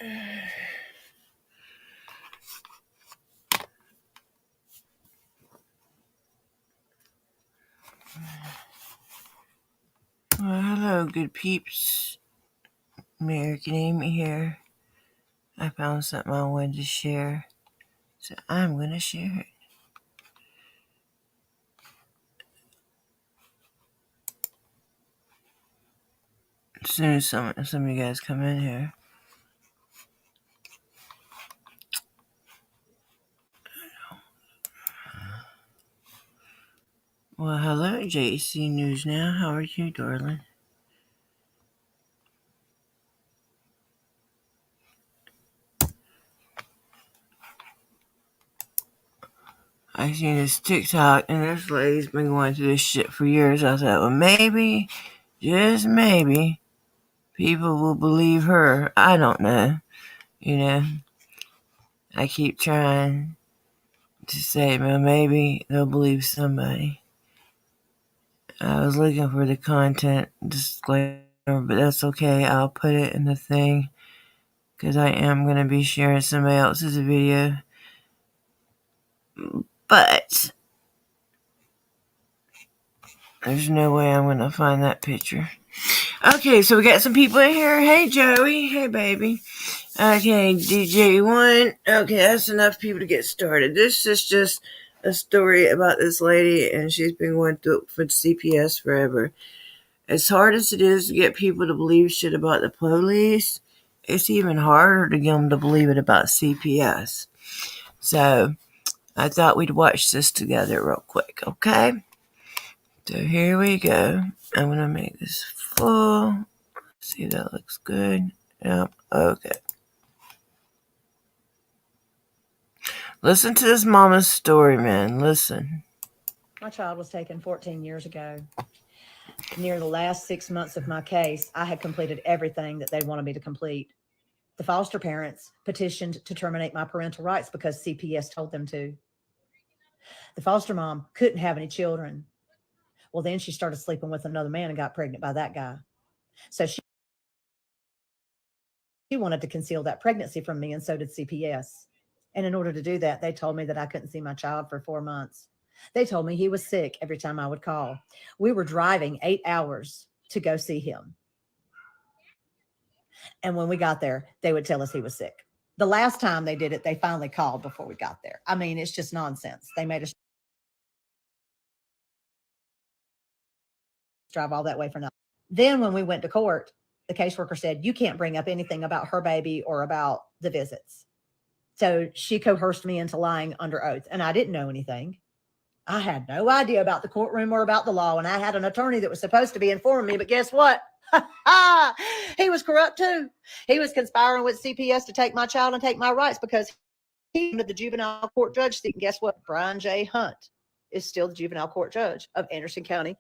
Well, hello, good peeps. American Amy here. I found something I wanted to share, so I'm going to share it. As soon as some of you guys come in here. Well, hello, JC News Now. How are you, darling? I seen this TikTok, and this lady's been going through this shit for years. I thought, well, maybe, just maybe, people will believe her. I don't know. I keep trying to say, well, maybe they'll believe somebody. I was looking for the content disclaimer, but that's okay. I'll put it in the thing because I am going to be sharing somebody else's video. But there's no way I'm going to find that picture. Okay, so we got some people in here. Hey, Joey. Hey, baby. Okay, DJ1. Okay, that's enough people to get started. This is just a story about this lady, and she's been going through it for CPS forever. As hard as it is to get people to believe shit about the police, it's even harder to get them to believe it about CPS. So, I thought we'd watch this together real quick, okay? So here we go. I'm going to make this full. See, that looks good. Yep, okay. Listen to this mama's story, man. Listen. My child was taken 14 years ago. Near the last 6 months of my case, I had completed everything that they wanted me to complete. The foster parents petitioned to terminate my parental rights because CPS told them to. The foster mom couldn't have any children. Well, then she started sleeping with another man and got pregnant by that guy. So she wanted to conceal that pregnancy from me, and so did CPS. And in order to do that, they told me that I couldn't see my child for 4 months. They told me he was sick every time I would call. We were driving 8 hours to go see him. And when we got there, they would tell us he was sick. The last time they did it, they finally called before we got there. I mean, it's just nonsense. They made us drive all that way for nothing. Then when we went to court, the caseworker said, you can't bring up anything about her baby or about the visits. So she coerced me into lying under oath, and I didn't know anything. I had no idea about the courtroom or about the law, and I had an attorney that was supposed to be informing me, but guess what? He was corrupt too. He was conspiring with CPS to take my child and take my rights because he wanted the juvenile court judge seat. And guess what? Brian J. Hunt is still the juvenile court judge of Anderson County,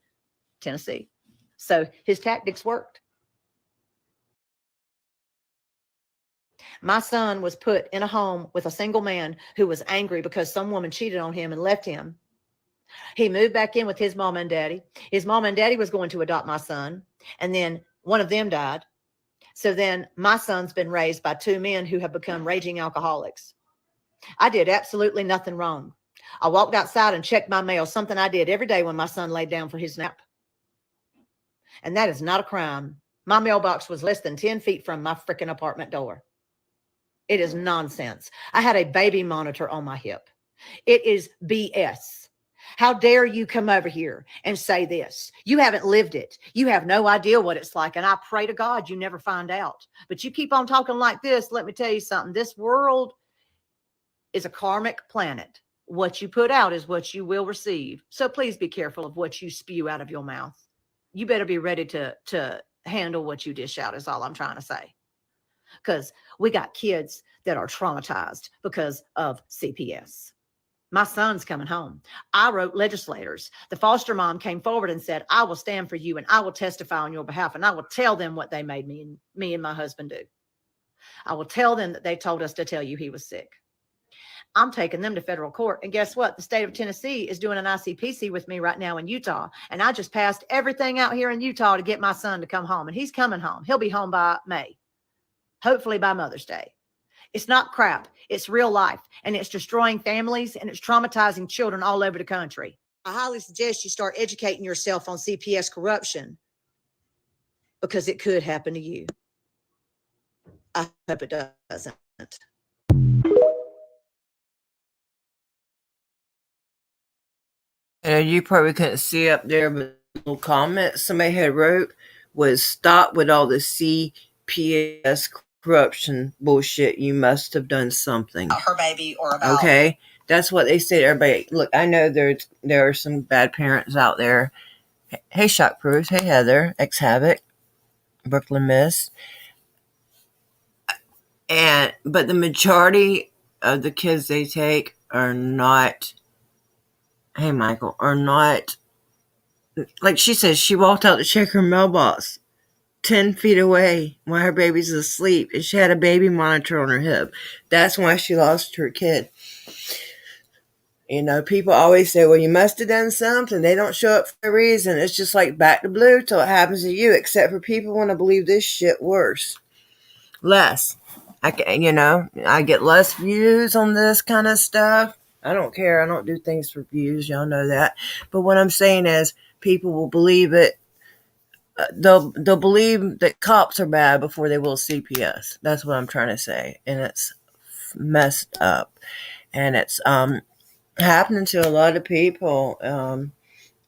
Tennessee. So his tactics worked. My son was put in a home with a single man who was angry because some woman cheated on him and left him. He moved back in with his mom and daddy. His mom and daddy was going to adopt my son, and then one of them died. So then my son's been raised by two men who have become raging alcoholics. I did absolutely nothing wrong. I walked outside and checked my mail, something I did every day when my son laid down for his nap. And that is not a crime. My mailbox was less than 10 feet from my freaking apartment door. It is nonsense. I had a baby monitor on my hip. It is BS. How dare you come over here and say this? You haven't lived it. You have no idea what it's like. And I pray to God you never find out. But you keep on talking like this. Let me tell you something. This world is a karmic planet. What you put out is what you will receive. So please be careful of what you spew out of your mouth. You better be ready to handle what you dish out is all I'm trying to say. Because we got kids that are traumatized because of CPS. My son's coming home. I wrote legislators. The foster mom came forward and said, I will stand for you and I will testify on your behalf and I will tell them what they made me and my husband do. I will tell them that they told us to tell you he was sick. I'm taking them to federal court. And guess what? The state of Tennessee is doing an ICPC with me right now in Utah. And I just passed everything out here in Utah to get my son to come home. And he's coming home. He'll be home by May. hopefully by Mother's Day. It's not crap. It's real life, and it's destroying families, and it's traumatizing children all over the country. I highly suggest you start educating yourself on CPS corruption because it could happen to you. I hope it doesn't. You probably couldn't see up there, but the little comment somebody had wrote was stop with all the CPS corruption bullshit. You must have done something. Her baby or about. Okay? That's what they say to everybody. Look, I know there are some bad parents out there. Hey, Shock Proofs. Hey, Heather. Ex Havoc. Brooklyn Miss. But the majority of the kids they take are not, hey, Michael, are not, like she says, she walked out to check her mailbox 10 feet away while her baby's asleep, and she had a baby monitor on her hip. That's why she lost her kid. You know, people always say, well, you must have done something. They don't show up for a reason. It's just like back to blue till it happens to you, except for people want to believe this shit worse. Less. I get less views on this kind of stuff. I don't care. I don't do things for views. Y'all know that. But what I'm saying is people will believe it. They'll believe that cops are bad before they will CPS. That's what I'm trying to say. And it's messed up. And it's happening to a lot of people.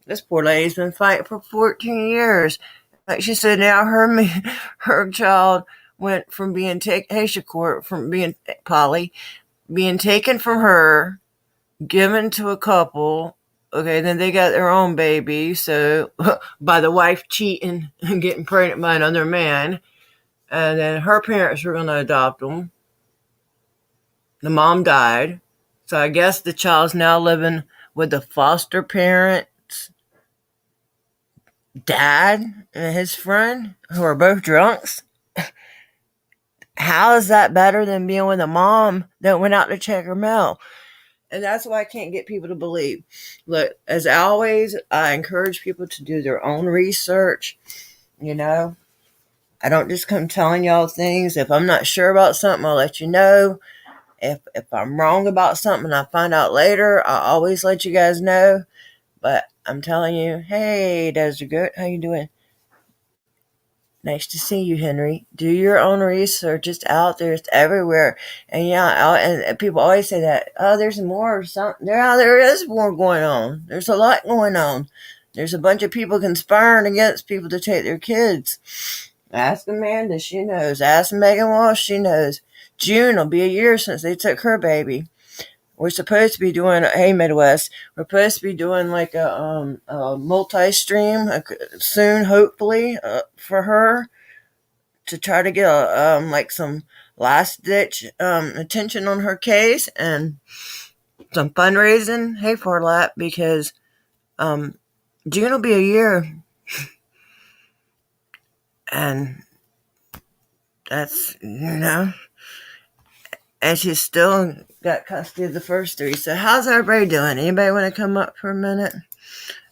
This poor lady's been fighting for 14 years. Like she said, now her child went from being taken, court, from being Polly, being taken from her, given to a couple. Okay, then they got their own baby. So by the wife cheating and getting pregnant by another man, and then her parents were going to adopt them. The mom died, so I guess the child's now living with the foster parents' dad and his friend, who are both drunks. How is that better than being with a mom that went out to check her mail? And that's why I can't get people to believe. Look, as always, I encourage people to do their own research. You know, I don't just come telling y'all things. If I'm not sure about something, I'll let you know. If I'm wrong about something and I find out later, I'll always let you guys know. But I'm telling you, hey, Desert Goat, how you doing? Nice to see you, Henry. Do your own research. It's out there. It's everywhere. And yeah, and people always say that, oh, there's more or something. There is more going on. There's a lot going on. There's a bunch of people conspiring against people to take their kids. Ask Amanda, she knows. Ask Megan Walsh, she knows. June will be a year since they took her baby. We're supposed to be doing, hey Midwest, we're supposed to be doing like a multi-stream soon, hopefully, for her to try to get like some last ditch attention on her case and some fundraising. Hey Farlap, because June will be a year, and that's and she's still got custody of the first three. So how's everybody doing? Anybody want to come up for a minute?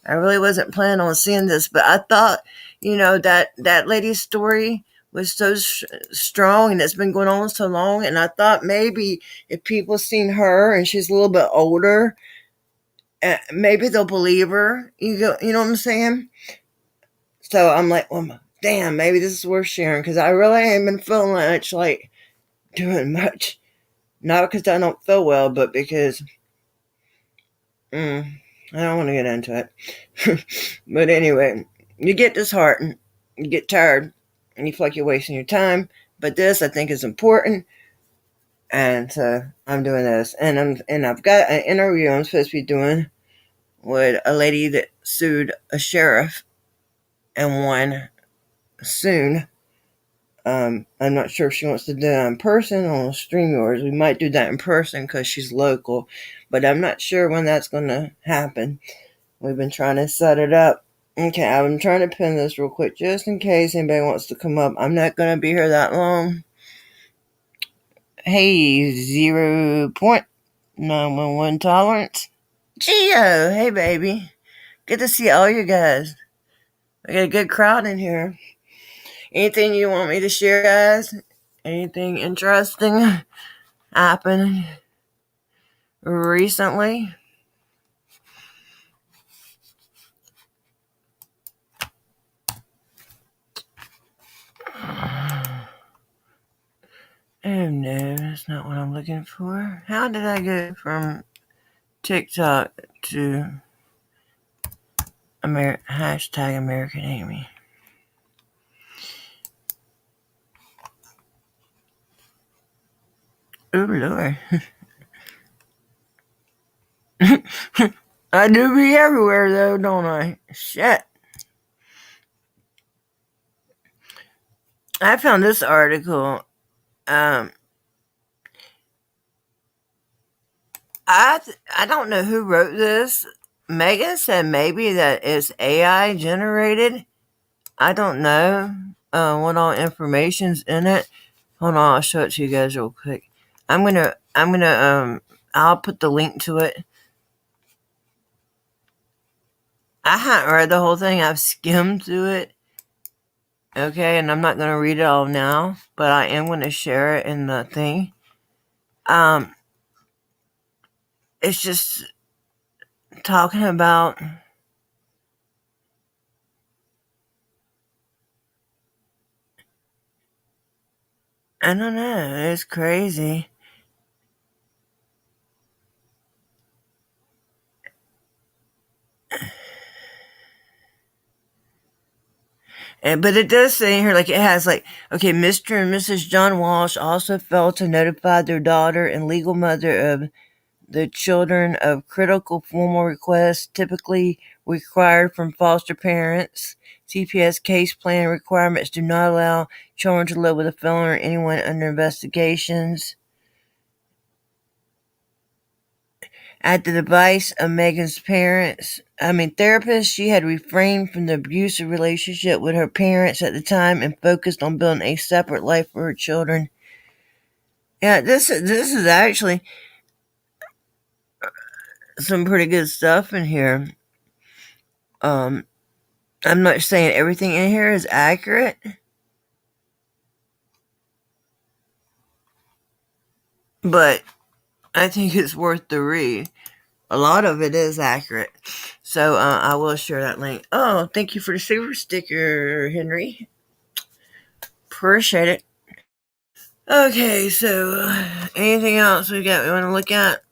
I really wasn't planning on seeing this, but I thought, that lady's story was so strong and it's been going on so long. And I thought maybe if people seen her and she's a little bit older, maybe they'll believe her. You know what I'm saying? So I'm like, well, damn, maybe this is worth sharing because I really ain't been feeling much like doing much. Not because I don't feel well, but because I don't want to get into it. But anyway, you get disheartened, you get tired, and you feel like you're wasting your time. But this, I think, is important, and so I'm doing this. And I've got an interview I'm supposed to be doing with a lady that sued a sheriff and won soon. I'm not sure if she wants to do it in person or on StreamYards. We might do that in person because she's local, but I'm not sure when that's going to happen. We've been trying to set it up. Okay, I'm trying to pin this real quick just in case anybody wants to come up. I'm not going to be here that long. Hey, 0.911 tolerance. Geo, hey baby. Good to see all you guys. I got a good crowd in here. Anything you want me to share, guys? Anything interesting happened recently? Oh no, that's not what I'm looking for. How did I go from TikTok to hashtag American Amy? Oh Lord. I do be everywhere though, don't I? Shit. I found this article. Um, I don't know who wrote this. Megan said maybe that it's AI generated. I don't know what all information's in it. Hold on, I'll show it to you guys real quick. I'll put the link to it. I haven't read the whole thing. I've skimmed through it. Okay, and I'm not going to read it all now, but I am going to share it in the thing. It's just talking about I don't know. It's crazy. But it does say here, like it has like, okay, Mr. and Mrs. John Walsh also failed to notify their daughter and legal mother of the children of critical formal requests typically required from foster parents. CPS case plan requirements do not allow children to live with a felon or anyone under investigations. At the advice of Megan's therapist, she had refrained from the abusive relationship with her parents at the time and focused on building a separate life for her children. Yeah, this is actually some pretty good stuff in here. I'm not saying everything in here is accurate, but I think it's worth the read. A lot of it is accurate. So I will share that link. Oh, thank you for the super sticker, Henry. Appreciate it. Okay, so anything else we want to look at?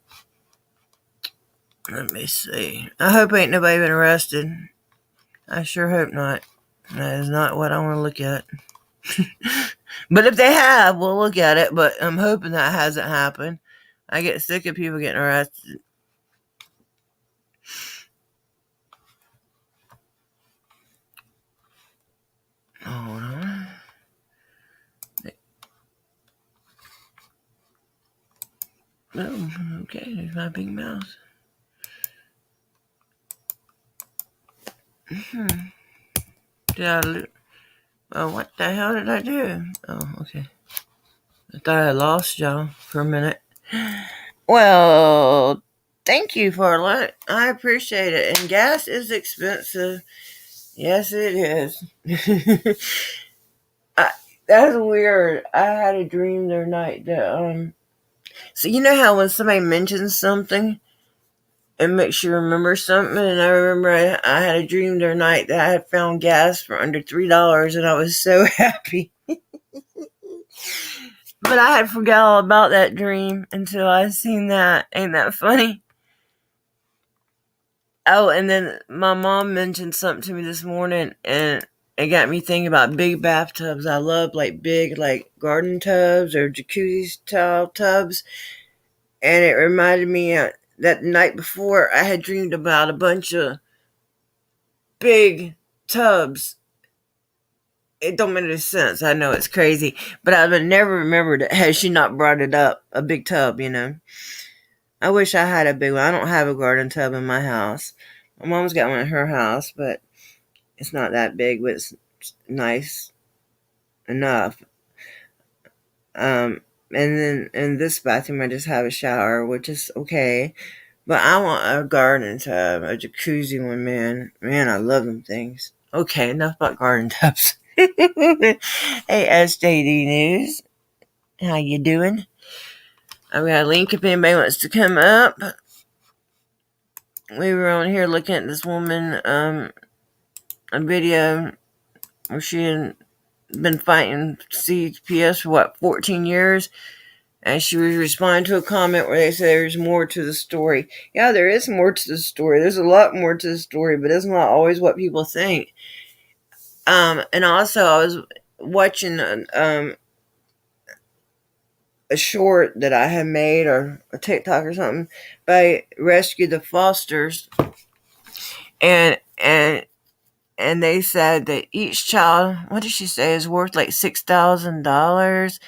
Let me see. I hope ain't nobody been arrested. I sure hope not. That is not what I want to look at. But if they have, we'll look at it. But I'm hoping that hasn't happened. I get sick of people getting arrested. Hold on. Oh, okay. There's my big mouse. Did I Oh, what the hell did I do? Oh, okay. I thought I lost y'all for a minute. Well, thank you for that. I appreciate it. And gas is expensive. Yes, it is. That's weird. I had a dream the other night that so you know how when somebody mentions something, it makes you remember something. And I remember I had a dream the other night that I had found gas for under $3, and I was so happy. But I had forgot all about that dream until I seen that. Ain't that funny? Oh, and then my mom mentioned something to me this morning, and it got me thinking about big bathtubs. I love like big like garden tubs or jacuzzi style tubs, and it reminded me that the night before I had dreamed about a bunch of big tubs. It don't make any sense. I know it's crazy, but I would never remembered it had she not brought it up. A big tub, you know. I wish I had a big one. I don't have a garden tub in my house. My mom's got one in her house, but it's not that big, but it's nice enough. And then in this bathroom, I just have a shower, which is okay. But I want a garden tub, a jacuzzi one, man. Man, I love them things. Okay, enough about garden tubs. Hey, SJD News. How you doing? I've got a link if anybody wants to come up. We were on here looking at this woman, a video where she had been fighting CPS for 14 years, and she was responding to a comment where they said there's more to the story. Yeah, there is more to the story. There's a lot more to the story, but it's not always what people think. And also I was watching a short that I had made, or a TikTok or something, by Rescue the Fosters, and they said that each child, what did she say, is worth like $6,000.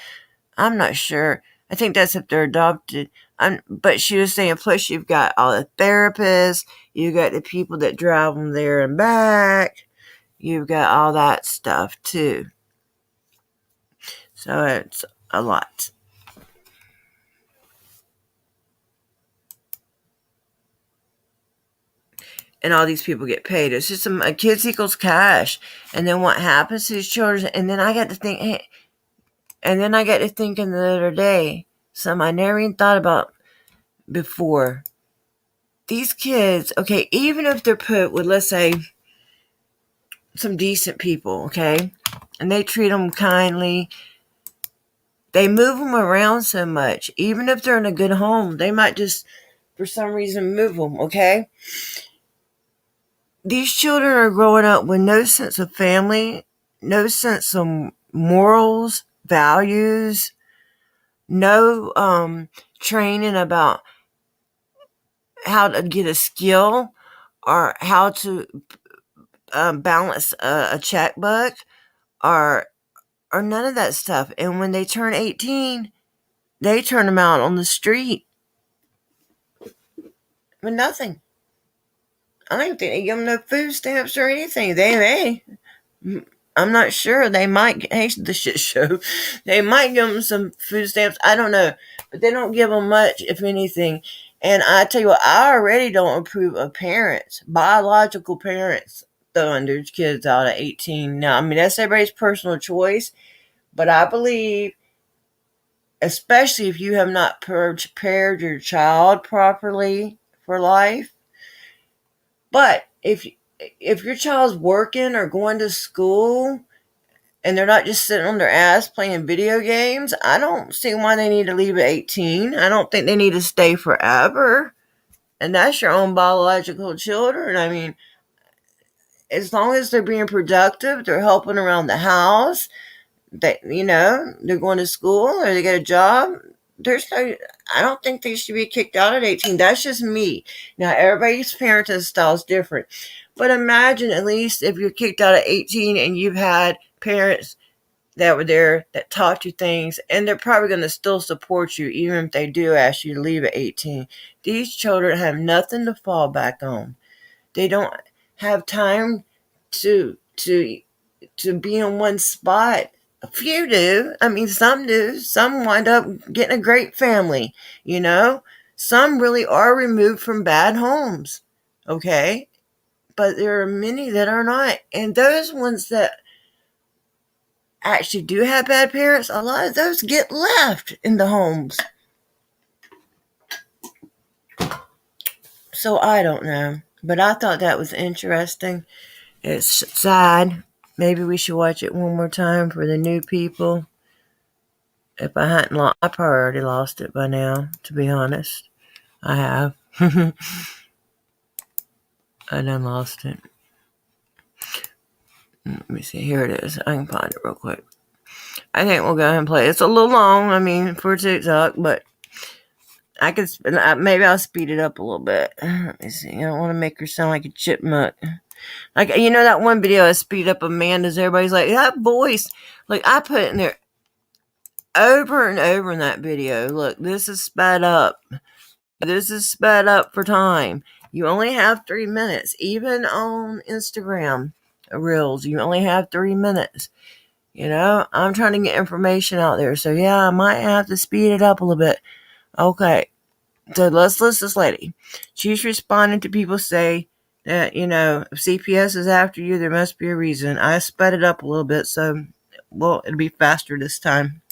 I'm not sure. I think that's if they're adopted. But she was saying, plus you've got all the therapists, you got the people that drive them there and back, you've got all that stuff too. So it's a lot. And all these people get paid. It's just a kids equals cash. And then what happens to these children? And then I got to think, hey, thinking the other day, something I never even thought about before. These kids, okay, even if they're put with, let's say, some decent people, okay, and they treat them kindly, they move them around so much. Even if they're in a good home, they might just, for some reason, move them, okay? These children are growing up with no sense of family, no sense of morals, values, no training about how to get a skill or how to balance a checkbook or none of that stuff. And when they turn 18, they turn them out on the street with nothing. I don't even think they give them no food stamps or anything. They may. I'm not sure. They might. Hey, the shit show. They might give them some food stamps. I don't know. But they don't give them much, if anything. And I tell you what, I already don't approve of parents, biological parents, throwing their kids out at 18. Now, I mean, that's everybody's personal choice. But I believe, especially if you have not prepared your child properly for life. But if your child's working or going to school and they're not just sitting on their ass playing video games, I don't see why they need to leave at 18. I don't think they need to stay forever. And that's your own biological children. I mean, as long as they're being productive, they're helping around the house, they're going to school or they get a job, I don't think they should be kicked out at 18. That's just me. Now, everybody's parenting style is different. But imagine, at least if you're kicked out at 18 and you've had parents that were there that taught you things, and they're probably going to still support you even if they do ask you to leave at 18. These children have nothing to fall back on. They don't have time to be in one spot. A few do. I mean, some do. Some wind up getting a great family, Some really are removed from bad homes, okay? But there are many that are not. And those ones that actually do have bad parents, a lot of those get left in the homes. So I don't know. But I thought that was interesting. It's sad. Maybe we should watch it one more time for the new people. If I hadn't lost, I probably already lost it by now, to be honest. I have. I done lost it. Let me see. Here it is. I can find it real quick. I think we'll go ahead and play it. It's a little long, for TikTok, but I could, maybe I'll speed it up a little bit. Let me see. I don't want to make her sound like a chipmunk. Like, that one video I speed up Amanda's, everybody's like, that voice. Like, I put it in there over and over in that video. Look, this is sped up. This is sped up for time. You only have 3 minutes. Even on Instagram Reels, you only have 3 minutes. I'm trying to get information out there. So, yeah, I might have to speed it up a little bit. Okay. So, let's list this lady. She's responding to people say that, if CPS is after you, there must be a reason. I sped it up a little bit, so, it'll be faster this time.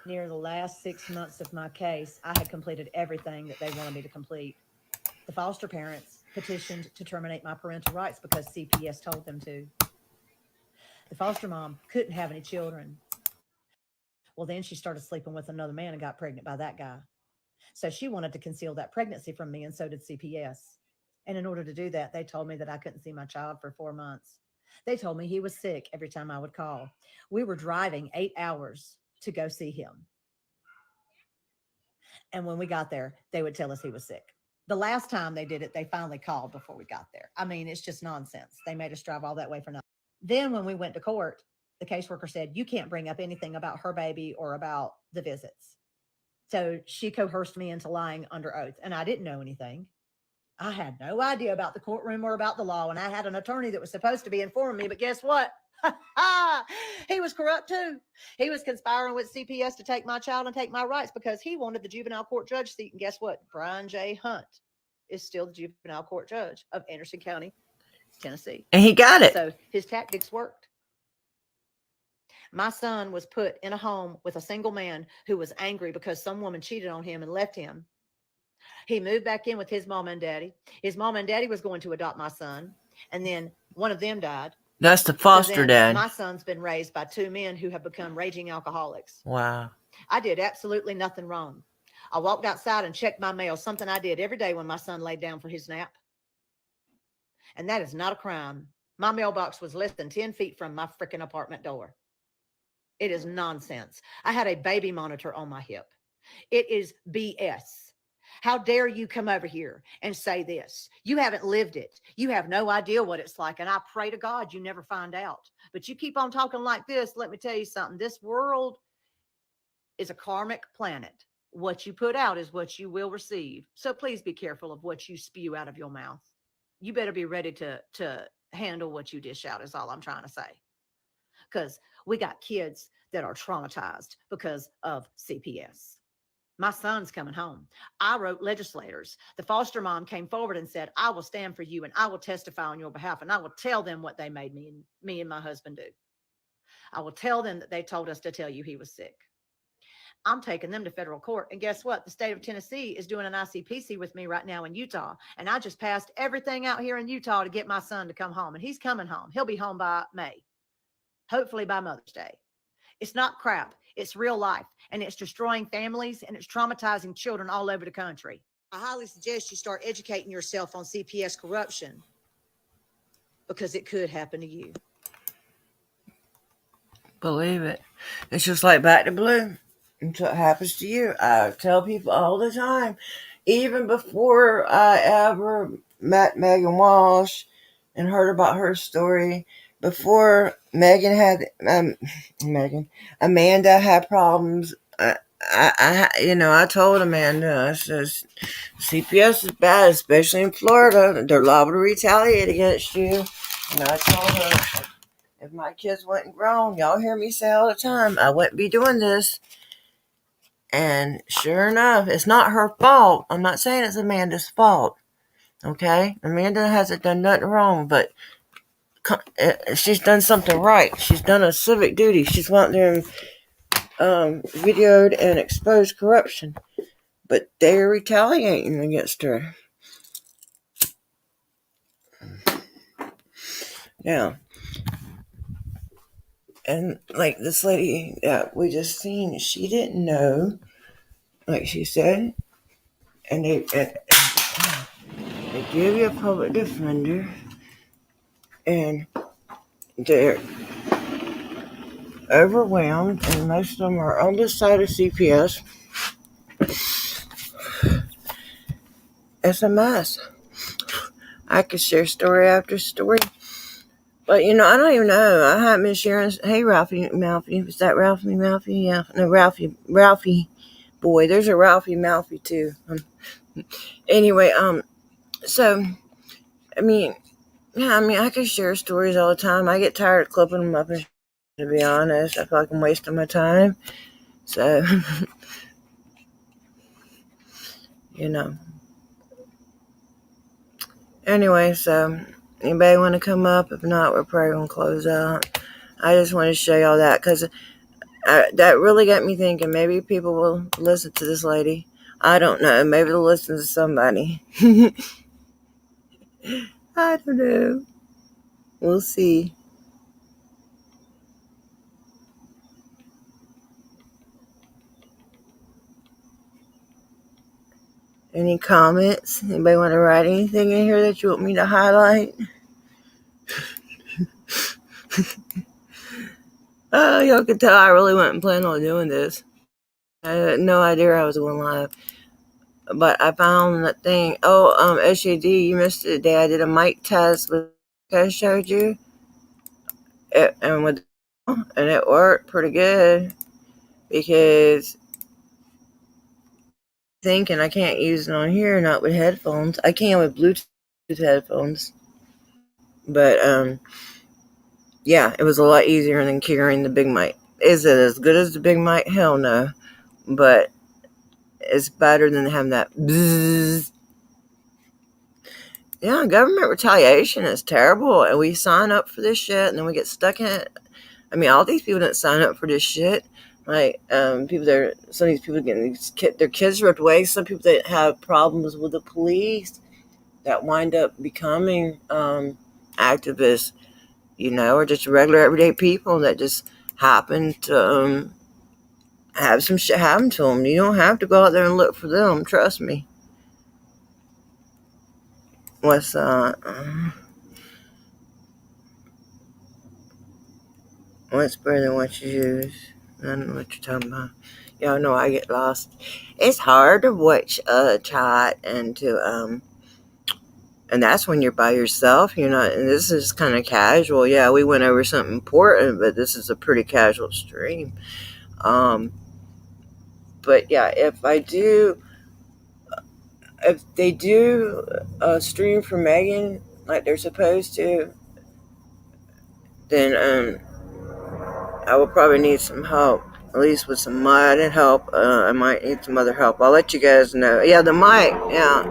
Near the last 6 months of my case, I had completed everything that they wanted me to complete. The foster parents petitioned to terminate my parental rights because CPS told them to. The foster mom couldn't have any children. Well, then she started sleeping with another man and got pregnant by that guy. So she wanted to conceal that pregnancy from me, and so did CPS. And in order to do that, they told me that I couldn't see my child for 4 months. They told me he was sick every time I would call. We were driving 8 hours to go see him. And when we got there, they would tell us he was sick. The last time they did it, they finally called before we got there. I mean, it's just nonsense. They made us drive all that way for nothing. Then when we went to court, the caseworker said, you can't bring up anything about her baby or about the visits. So she coerced me into lying under oath, and I didn't know anything. I had no idea about the courtroom or about the law, and I had an attorney that was supposed to be informing me, but guess what? He was corrupt too. He was conspiring with CPS to take my child and take my rights because he wanted the juvenile court judge seat. And guess what? Brian J. Hunt is still the juvenile court judge of Anderson County, Tennessee. And he got it. So his tactics worked. My son was put in a home with a single man who was angry because some woman cheated on him and left him. He moved back in with his mom and daddy. His mom and daddy was going to adopt my son, and then one of them died. That's the foster dad. My son's been raised by two men who have become raging alcoholics. Wow. I did absolutely nothing wrong. I walked outside and checked my mail, something I did every day when my son laid down for his nap. And that is not a crime. My mailbox was less than 10 feet from my freaking apartment door. It is nonsense. I had a baby monitor on my hip. It is BS. How dare you come over here and say this? You haven't lived it. You have no idea what it's like. And I pray to God you never find out. But you keep on talking like this. Let me tell you something. This world is a karmic planet. What you put out is what you will receive. So please be careful of what you spew out of your mouth. You better be ready to handle what you dish out is all I'm trying to say. Because we got kids that are traumatized because of CPS. My son's coming home. I wrote legislators. The foster mom came forward and said, I will stand for you and I will testify on your behalf and I will tell them what they made me and my husband do. I will tell them that they told us to tell you he was sick. I'm taking them to federal court. And guess what? The state of Tennessee is doing an ICPC with me right now in Utah. And I just passed everything out here in Utah to get my son to come home. And he's coming home. He'll be home by May, hopefully by Mother's Day. It's not crap. It's real life. And it's destroying families and it's traumatizing children all over the country. I highly suggest you start educating yourself on CPS corruption because it could happen to you. Believe it. It's just like Back to Blue. Until it happens to you. I tell people all the time, even before I ever met Megan Walsh and heard about her story, before Amanda had problems, I told Amanda, I says, CPS is bad, especially in Florida. They're liable to retaliate against you. And I told her, if my kids weren't grown, y'all hear me say all the time, I wouldn't be doing this. And sure enough, it's not her fault. I'm not saying it's Amanda's fault. Okay? Amanda hasn't done nothing wrong, but she's done something right. She's done a civic duty. She's went there and videoed and exposed corruption. But they're retaliating against her. Yeah. And like this lady that we just seen, she didn't know, like she said, and they give you a public defender, and they're overwhelmed, and most of them are on the side of CPS. It's a mess. I could share story after story, but I don't even know. I haven't been sharing. Hey, Ralphie Malfi, is that Ralphie Malfi? Yeah, no, Ralphie boy. There's a Ralphie Malfi too. Anyway, so I could share stories all the time. I get tired of clipping them up, and to be honest, I feel like I'm wasting my time. So, Anyway, so anybody want to come up? If not, we're probably going to close out. I just want to show y'all that because that really got me thinking. Maybe people will listen to this lady. I don't know. Maybe they'll listen to somebody. I don't know. We'll see. Any comments? Anybody want to write anything in here that you want me to highlight? Oh, y'all can tell I really wasn't planning on doing this. I had no idea I was going live. But I found that thing. Oh, SUD, you missed it today. I did a mic test with I showed you. And it worked pretty good because thinking I can't use it on here, not with headphones. I can with Bluetooth headphones. But yeah, it was a lot easier than carrying the big mic. Is it as good as the big mic? Hell no. But it's better than having that bzzz. Yeah, government retaliation is terrible, and we sign up for this shit, and then we get stuck in it. I mean, all these people didn't sign up for this shit. Like, people there, some of these people getting their kids ripped away. Some people that have problems with the police that wind up becoming activists, or just regular everyday people that just happen to have some shit happen to them. You don't have to go out there and look for them. Trust me. What's what's better than what you use? I don't know what you're talking about. Y'all know I get lost. It's hard to watch chat and that's when you're by yourself. You're not, and this is kind of casual. Yeah, we went over something important, but this is a pretty casual stream. But yeah, if they do a stream for Megan like they're supposed to, then I will probably need some help, at least with some modded help. I might need some other help. I'll let you guys know. Yeah, the mic. Yeah,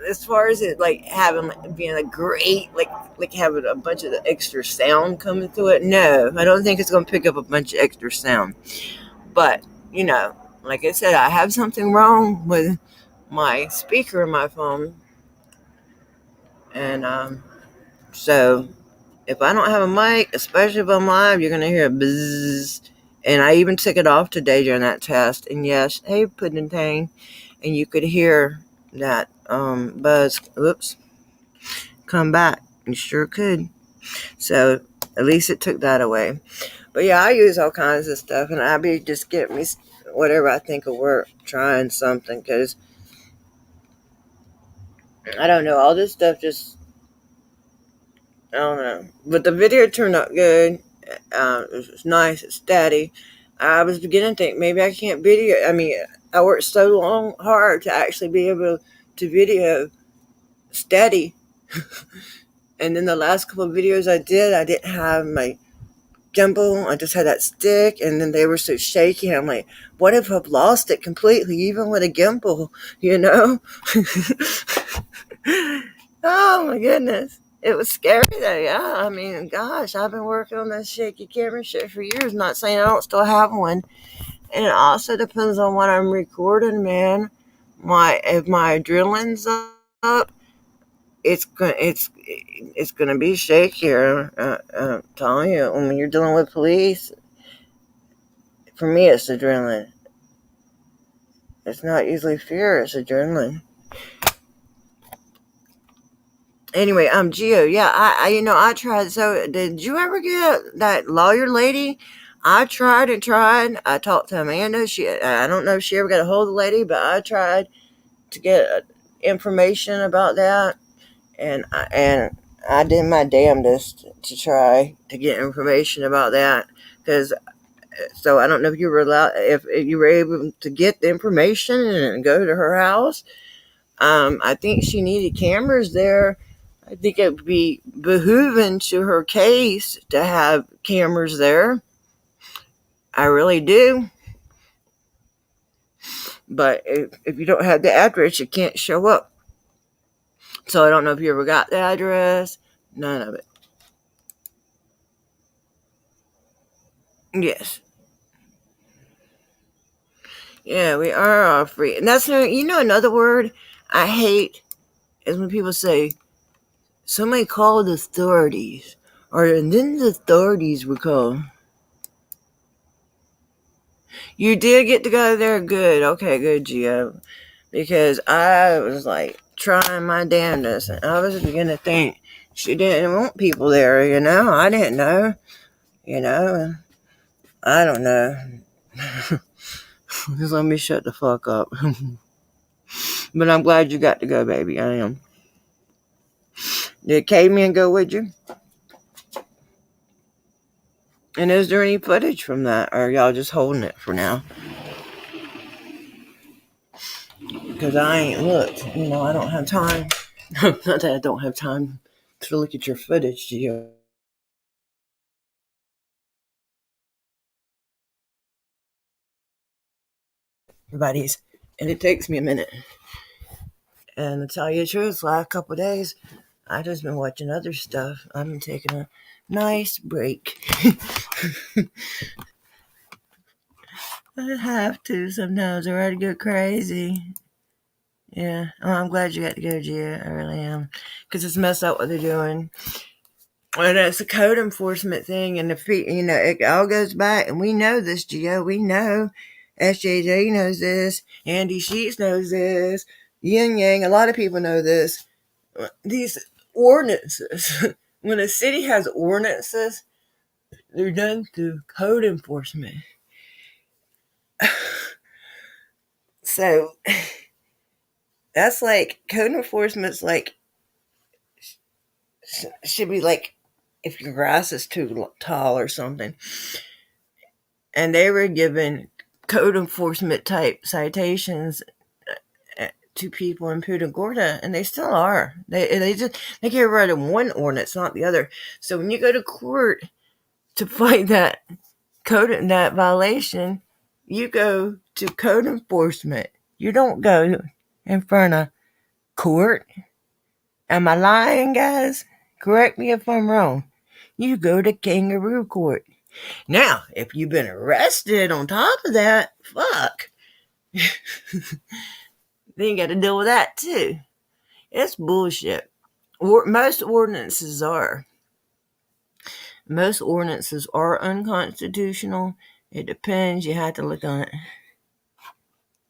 as far as it like having being a great like having a bunch of the extra sound coming through it. No, I don't think it's going to pick up a bunch of extra sound. But like I said, I have something wrong with my speaker in my phone, and so if I don't have a mic, especially if I'm live, you're gonna hear a bzzz. And I even took it off today during that test. And yes, hey Pudding Tang, and you could hear that buzz. Whoops, come back. You sure could. So at least it took that away. But yeah, I use all kinds of stuff, and I be just getting me whatever I think will work, trying something, because I don't know, all this stuff just, I don't know. But the video turned out good. It's nice, it's steady. I was beginning to think maybe I can't video. I mean, I worked so hard to actually be able to video steady. And then the last couple of videos I didn't have my gimbal. I just had that stick, and then they were so shaky. I'm like, what if I've lost it completely, even with a gimbal, Oh my goodness. It was scary though, yeah. I mean, gosh, I've been working on that shaky camera shit for years. Not saying I don't still have one. And it also depends on what I'm recording, man. If my adrenaline's up, it's gonna be shakier. I'm telling you, when you're dealing with police, for me, it's adrenaline. It's not usually fear; it's adrenaline. Anyway, Geo, yeah, I tried. So, did you ever get that lawyer lady? I tried and tried. I talked to Amanda. I don't know if she ever got a hold of the lady, but I tried to get information about that, and I did my damnedest to try to get information about that. Because so I don't know if you were able to get the information and go to her house. I think she needed cameras there. I think it would be behooving to her case to have cameras there. I really do. But if you don't have the address, you can't show up. So I don't know if you ever got the address. None of it. Yes. Yeah, we are all free. And that's no, another word I hate is when people say, somebody called the authorities. Or, and then the authorities were called. You did get to go there? Good. Okay, good, Gio. Because I was like trying my damnedest. And I was beginning to think she didn't want people there, I didn't know. I don't know. Just let me shut the fuck up. But I'm glad you got to go, baby. I am. Did Caveman go with you? And is there any footage from that? Or are y'all just holding it for now? Because I ain't looked. I don't have time. Not that I don't have time to look at your footage, Gio. Everybody's. And it takes me a minute. And to tell you the truth, last couple of days, I've just been watching other stuff. I've been taking a nice break. I have to sometimes, or I'd go crazy. Yeah. Oh, I'm glad you got to go, Gia. I really am. Because it's messed up what they're doing. And it's a code enforcement thing. And it all goes back. And we know this, Gio. We know. SJJ knows this. Andy Sheets knows this. Yin Yang. A lot of people know this. These ordinances. When a city has ordinances, they're done through code enforcement. So that's like code enforcement's like should be like if your grass is too tall or something. And they were given code enforcement type citations to people in Punta Gorda, and they still are. They get rid of one ordinance, not the other. So when you go to court to fight that that violation, you go to code enforcement. You don't go in front of court. Am I lying, guys? Correct me if I'm wrong. You go to kangaroo court. Now, if you've been arrested on top of that, fuck. Then you got to deal with that too. It's bullshit. Most ordinances are. Most ordinances are unconstitutional. It depends. You have to look on it.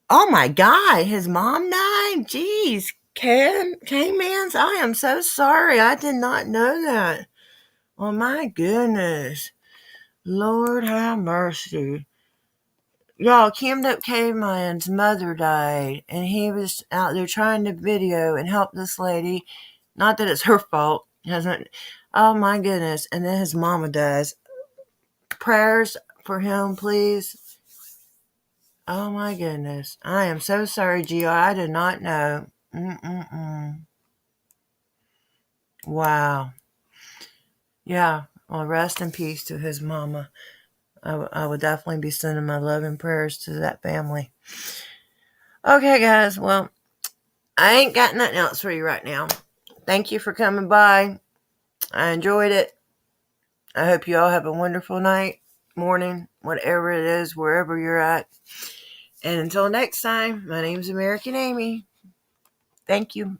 Oh my God, his mom died? Jeez. K-Mans, I am so sorry. I did not know that. Oh my goodness. Lord have mercy. Y'all, Camden K-Man's mother died, and he was out there trying to video and help this lady. Not that it's her fault. Hasn't. Oh my goodness. And then his mama dies. Prayers for him, please. Oh my goodness. I am so sorry, Gio. I did not know. Wow. Yeah. Well, rest in peace to his mama. I would definitely be sending my love and prayers to that family. Okay, guys. Well, I ain't got nothing else for you right now. Thank you for coming by. I enjoyed it. I hope you all have a wonderful night, morning, whatever it is, wherever you're at. And until next time, my name's American Amy. Thank you.